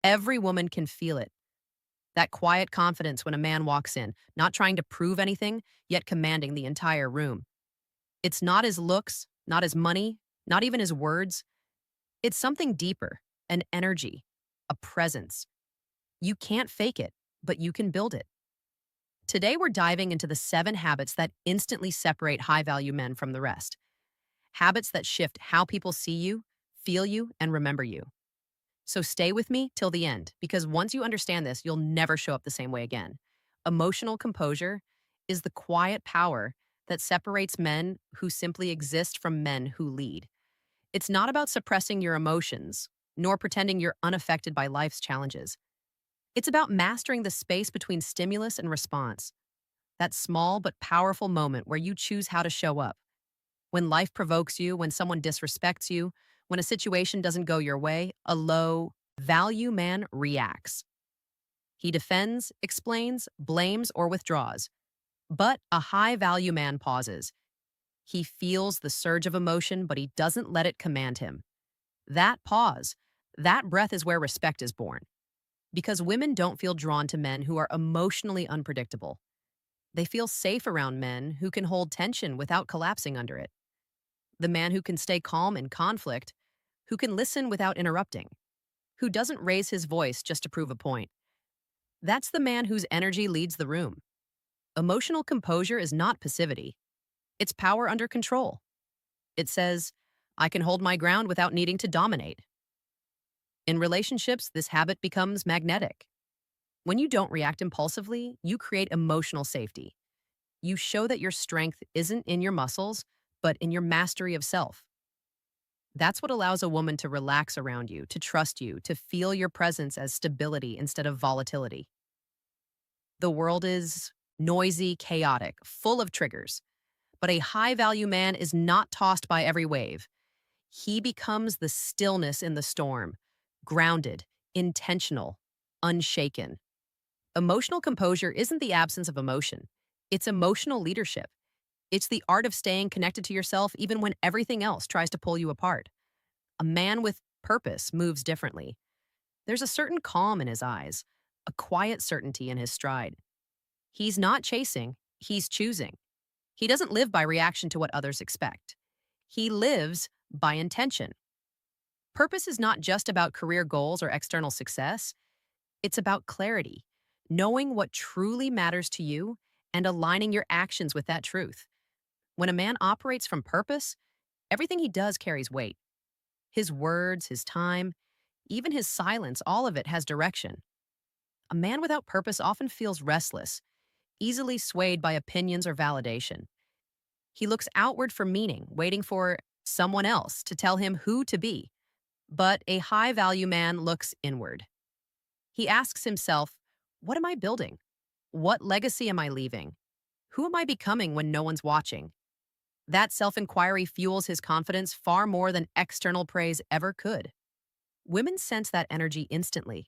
Every woman can feel it. That quiet confidence when a man walks in, not trying to prove anything, yet commanding the entire room. It's not his looks, not his money, not even his words. It's something deeper, an energy, a presence. You can't fake it, but you can build it. Today, we're diving into the 7 habits that instantly separate high value men from the rest. Habits that shift how people see you, feel you, and remember you. So stay with me till the end, because once you understand this, you'll never show up the same way again. Emotional composure is the quiet power that separates men who simply exist from men who lead. It's not about suppressing your emotions, nor pretending you're unaffected by life's challenges. It's about mastering the space between stimulus and response, that small but powerful moment where you choose how to show up. When life provokes you, when someone disrespects you, when a situation doesn't go your way, a low value man reacts. He defends, explains, blames, or withdraws. But a high value man pauses. He feels the surge of emotion, but he doesn't let it command him. That pause, that breath is where respect is born. Because women don't feel drawn to men who are emotionally unpredictable. They feel safe around men who can hold tension without collapsing under it. The man who can stay calm in conflict, who can listen without interrupting, who doesn't raise his voice just to prove a point. That's the man whose energy leads the room. Emotional composure is not passivity. It's power under control. It says, I can hold my ground without needing to dominate. In relationships, this habit becomes magnetic. When you don't react impulsively, you create emotional safety. You show that your strength isn't in your muscles, but in your mastery of self. That's what allows a woman to relax around you, to trust you, to feel your presence as stability instead of volatility. The world is noisy, chaotic, full of triggers. But a high value man is not tossed by every wave. He becomes the stillness in the storm, grounded, intentional, unshaken. Emotional composure isn't the absence of emotion, it's emotional leadership. It's the art of staying connected to yourself even when everything else tries to pull you apart. A man with purpose moves differently. There's a certain calm in his eyes, a quiet certainty in his stride. He's not chasing, he's choosing. He doesn't live by reaction to what others expect. He lives by intention. Purpose is not just about career goals or external success. It's about clarity, knowing what truly matters to you and aligning your actions with that truth. When a man operates from purpose, everything he does carries weight. His words, his time, even his silence, all of it has direction. A man without purpose often feels restless, easily swayed by opinions or validation. He looks outward for meaning, waiting for someone else to tell him who to be. But a high value man looks inward. He asks himself, what am I building? What legacy am I leaving? Who am I becoming when no one's watching? That self inquiry fuels his confidence far more than external praise ever could. Women sense that energy instantly.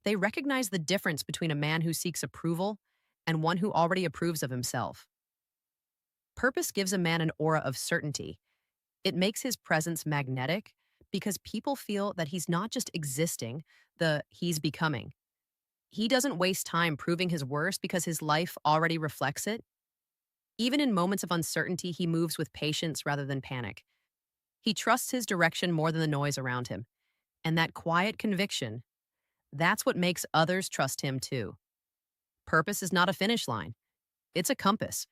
They recognize the difference between a man who seeks approval and one who already approves of himself. Purpose gives a man an aura of certainty. It makes his presence magnetic because people feel that he's not just existing, he's becoming. He doesn't waste time proving his worth because his life already reflects it. Even in moments of uncertainty, he moves with patience rather than panic. He trusts his direction more than the noise around him. And that quiet conviction, that's what makes others trust him too. Purpose is not a finish line. It's a compass.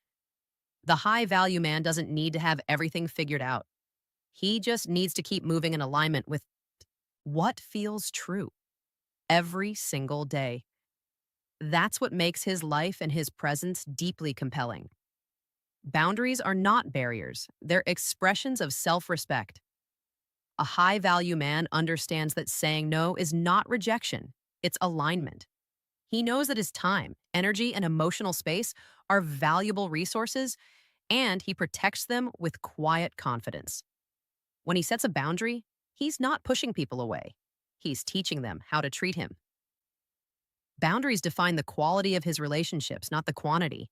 The high value man doesn't need to have everything figured out. He just needs to keep moving in alignment with what feels true every single day. That's what makes his life and his presence deeply compelling. Boundaries are not barriers, they're expressions of self respect. A high value man understands that saying no is not rejection, it's alignment. He knows that his time, energy, and emotional space are valuable resources, and he protects them with quiet confidence. When he sets a boundary, he's not pushing people away. He's teaching them how to treat him. Boundaries define the quality of his relationships, not the quantity.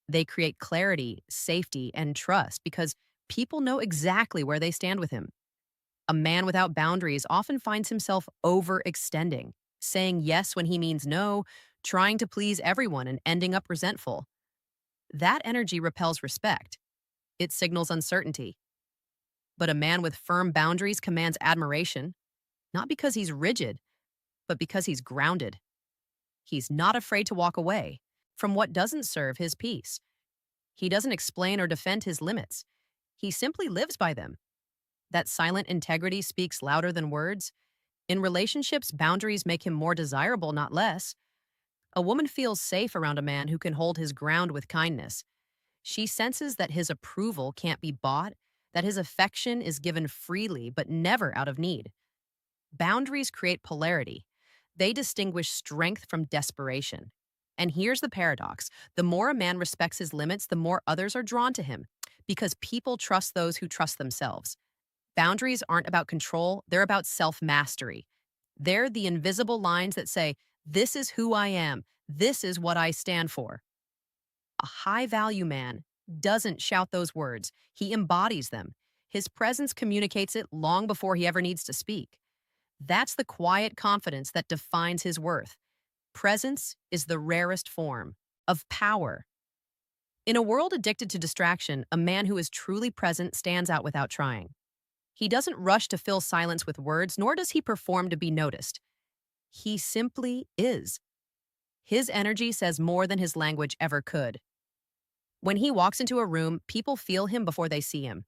They create clarity, safety, and trust because people know exactly where they stand with him. A man without boundaries often finds himself overextending. saying yes when he means no, trying to please everyone and ending up resentful. That energy repels respect. It signals uncertainty. But a man with firm boundaries commands admiration, not because he's rigid, but because he's grounded. He's not afraid to walk away from what doesn't serve his peace. He doesn't explain or defend his limits. He simply lives by them. That silent integrity speaks louder than words. In relationships, boundaries make him more desirable, not less. A woman feels safe around a man who can hold his ground with kindness. She senses that his approval can't be bought, that his affection is given freely but never out of need. Boundaries create polarity. They distinguish strength from desperation. And here's the paradox: the more a man respects his limits, the more others are drawn to him, because people trust those who trust themselves. Boundaries aren't about control, they're about self mastery. They're the invisible lines that say, "This is who I am, this is what I stand for." A high value man doesn't shout those words, he embodies them. His presence communicates it long before he ever needs to speak. That's the quiet confidence that defines his worth. Presence is the rarest form of power. In a world addicted to distraction, a man who is truly present stands out without trying. He doesn't rush to fill silence with words, nor does he perform to be noticed. He simply is. His energy says more than his language ever could. When he walks into a room, people feel him before they see him.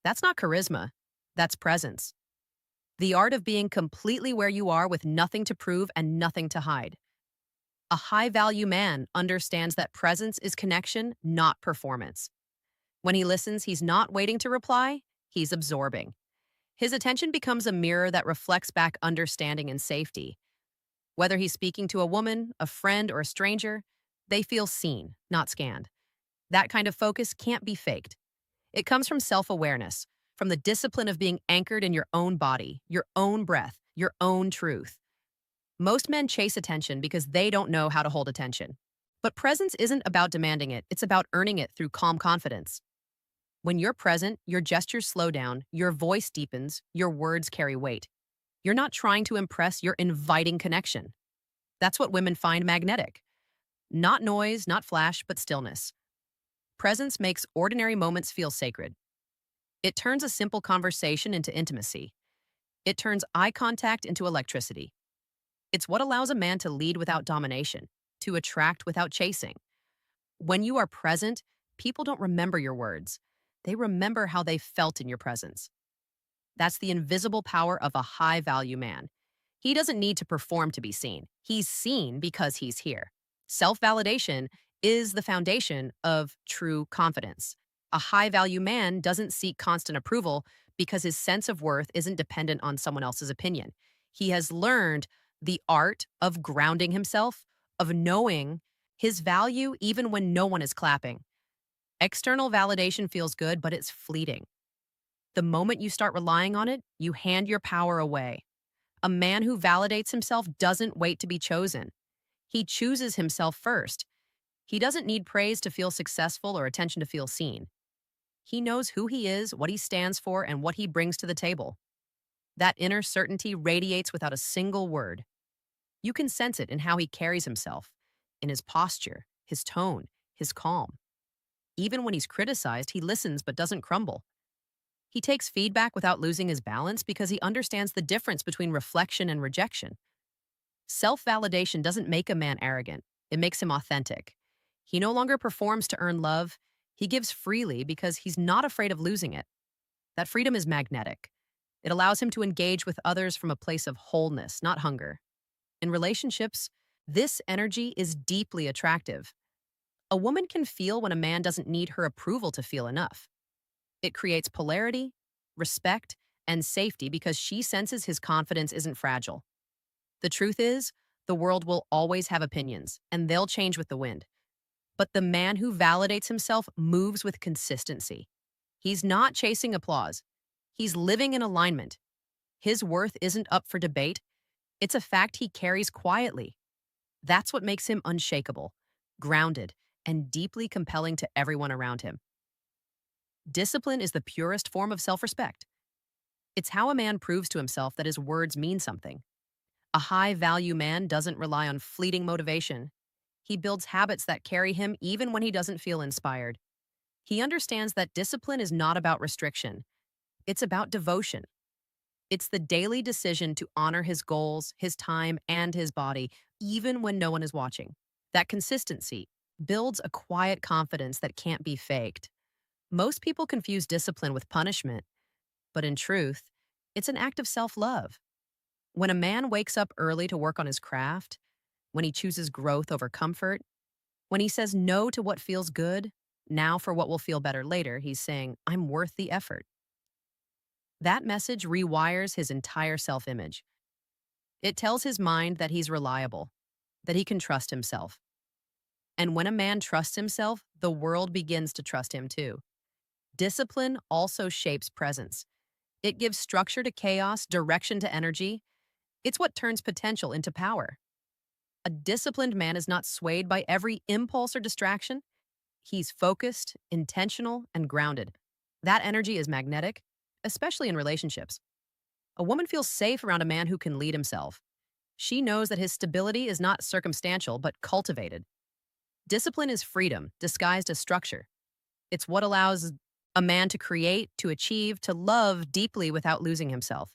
That's not charisma, that's presence. The art of being completely where you are with nothing to prove and nothing to hide. A high value man understands that presence is connection, not performance. When he listens, he's not waiting to reply, he's absorbing. His attention becomes a mirror that reflects back understanding and safety. Whether he's speaking to a woman, a friend, or a stranger, they feel seen, not scanned. That kind of focus can't be faked. It comes from self awareness, from the discipline of being anchored in your own body, your own breath, your own truth. Most men chase attention because they don't know how to hold attention. But presence isn't about demanding it, it's about earning it through calm confidence. When you're present, your gestures slow down, your voice deepens, your words carry weight. You're not trying to impress, you're inviting connection. That's what women find magnetic. Not noise, not flash, but stillness. Presence makes ordinary moments feel sacred. It turns a simple conversation into intimacy. It turns eye contact into electricity. It's what allows a man to lead without domination, to attract without chasing. When you are present, people don't remember your words. They remember how they felt in your presence. That's the invisible power of a high value man. He doesn't need to perform to be seen. He's seen because he's here. Self validation is the foundation of true confidence. A high value man doesn't seek constant approval because his sense of worth isn't dependent on someone else's opinion. He has learned the art of grounding himself, of knowing his value even when no one is clapping. External validation feels good, but it's fleeting. The moment you start relying on it, you hand your power away. A man who validates himself doesn't wait to be chosen. He chooses himself first. He doesn't need praise to feel successful or attention to feel seen. He knows who he is, what he stands for, and what he brings to the table. That inner certainty radiates without a single word. You can sense it in how he carries himself, in his posture, his tone, his calm. Even when he's criticized, he listens but doesn't crumble. He takes feedback without losing his balance because he understands the difference between reflection and rejection. Self-validation doesn't make a man arrogant. It makes him authentic. He no longer performs to earn love. He gives freely because he's not afraid of losing it. That freedom is magnetic. It allows him to engage with others from a place of wholeness, not hunger. In relationships, this energy is deeply attractive. A woman can feel when a man doesn't need her approval to feel enough. It creates polarity, respect, and safety because she senses his confidence isn't fragile. The truth is, the world will always have opinions, and they'll change with the wind. But the man who validates himself moves with consistency. He's not chasing applause. He's living in alignment. His worth isn't up for debate. It's a fact he carries quietly. That's what makes him unshakable, grounded, and deeply compelling to everyone around him. Discipline is the purest form of self-respect. It's how a man proves to himself that his words mean something. A high value man doesn't rely on fleeting motivation. He builds habits that carry him even when he doesn't feel inspired. He understands that discipline is not about restriction, it's about devotion. It's the daily decision to honor his goals, his time, and his body, even when no one is watching. That consistency builds a quiet confidence that can't be faked. Most people confuse discipline with punishment, but in truth, it's an act of self love. When a man wakes up early to work on his craft, when he chooses growth over comfort, when he says no to what feels good, now for what will feel better later, he's saying, I'm worth the effort. That message rewires his entire self image. It tells his mind that he's reliable, that he can trust himself. And when a man trusts himself, the world begins to trust him too. Discipline also shapes presence. It gives structure to chaos, direction to energy. It's what turns potential into power. A disciplined man is not swayed by every impulse or distraction. He's focused, intentional, and grounded. That energy is magnetic, especially in relationships. A woman feels safe around a man who can lead himself. She knows that his stability is not circumstantial, but cultivated. Discipline is freedom, disguised as structure. It's what allows a man to create, to achieve, to love deeply without losing himself.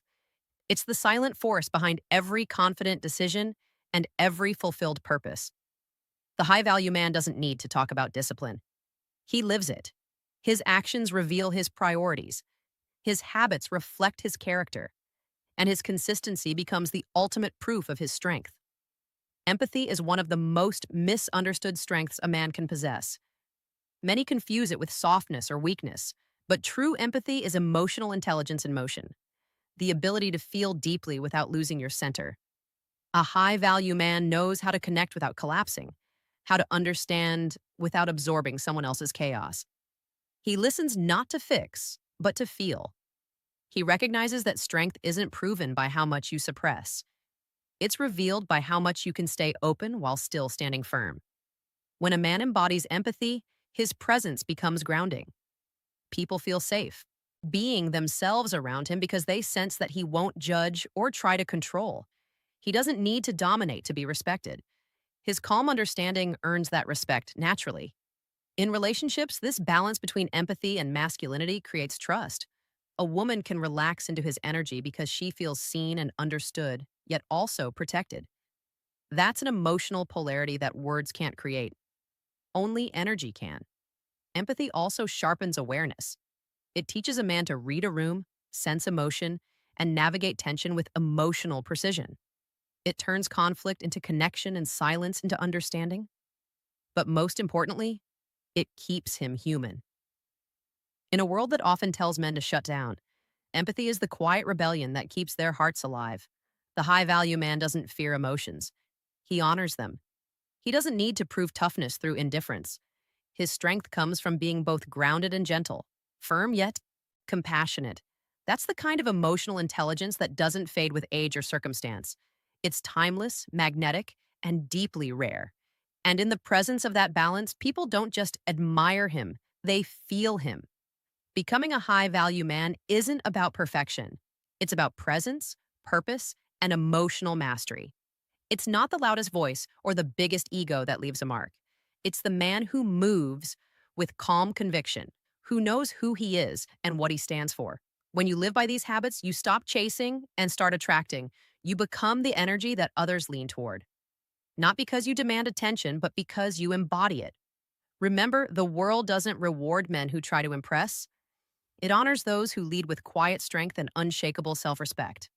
It's the silent force behind every confident decision and every fulfilled purpose. The high value man doesn't need to talk about discipline. He lives it. His actions reveal his priorities. His habits reflect his character. And his consistency becomes the ultimate proof of his strength. Empathy is one of the most misunderstood strengths a man can possess. Many confuse it with softness or weakness, but true empathy is emotional intelligence in motion, the ability to feel deeply without losing your center. A high-value man knows how to connect without collapsing, how to understand without absorbing someone else's chaos. He listens not to fix, but to feel. He recognizes that strength isn't proven by how much you suppress. It's revealed by how much you can stay open while still standing firm. When a man embodies empathy, his presence becomes grounding. People feel safe, being themselves around him because they sense that he won't judge or try to control. He doesn't need to dominate to be respected. His calm understanding earns that respect naturally. In relationships, this balance between empathy and masculinity creates trust. A woman can relax into his energy because she feels seen and understood, yet also protected. That's an emotional polarity that words can't create. Only energy can. Empathy also sharpens awareness. It teaches a man to read a room, sense emotion, and navigate tension with emotional precision. It turns conflict into connection and silence into understanding. But most importantly, it keeps him human. In a world that often tells men to shut down, empathy is the quiet rebellion that keeps their hearts alive. The high-value man doesn't fear emotions. He honors them. He doesn't need to prove toughness through indifference. His strength comes from being both grounded and gentle, firm yet compassionate. That's the kind of emotional intelligence that doesn't fade with age or circumstance. It's timeless, magnetic, and deeply rare. And in the presence of that balance, people don't just admire him, they feel him. Becoming a high-value man isn't about perfection. It's about presence, purpose, and emotional mastery. It's not the loudest voice or the biggest ego that leaves a mark. It's the man who moves with calm conviction, who knows who he is and what he stands for. When you live by these habits, you stop chasing and start attracting. You become the energy that others lean toward. Not because you demand attention, but because you embody it. Remember, the world doesn't reward men who try to impress. It honors those who lead with quiet strength and unshakable self-respect.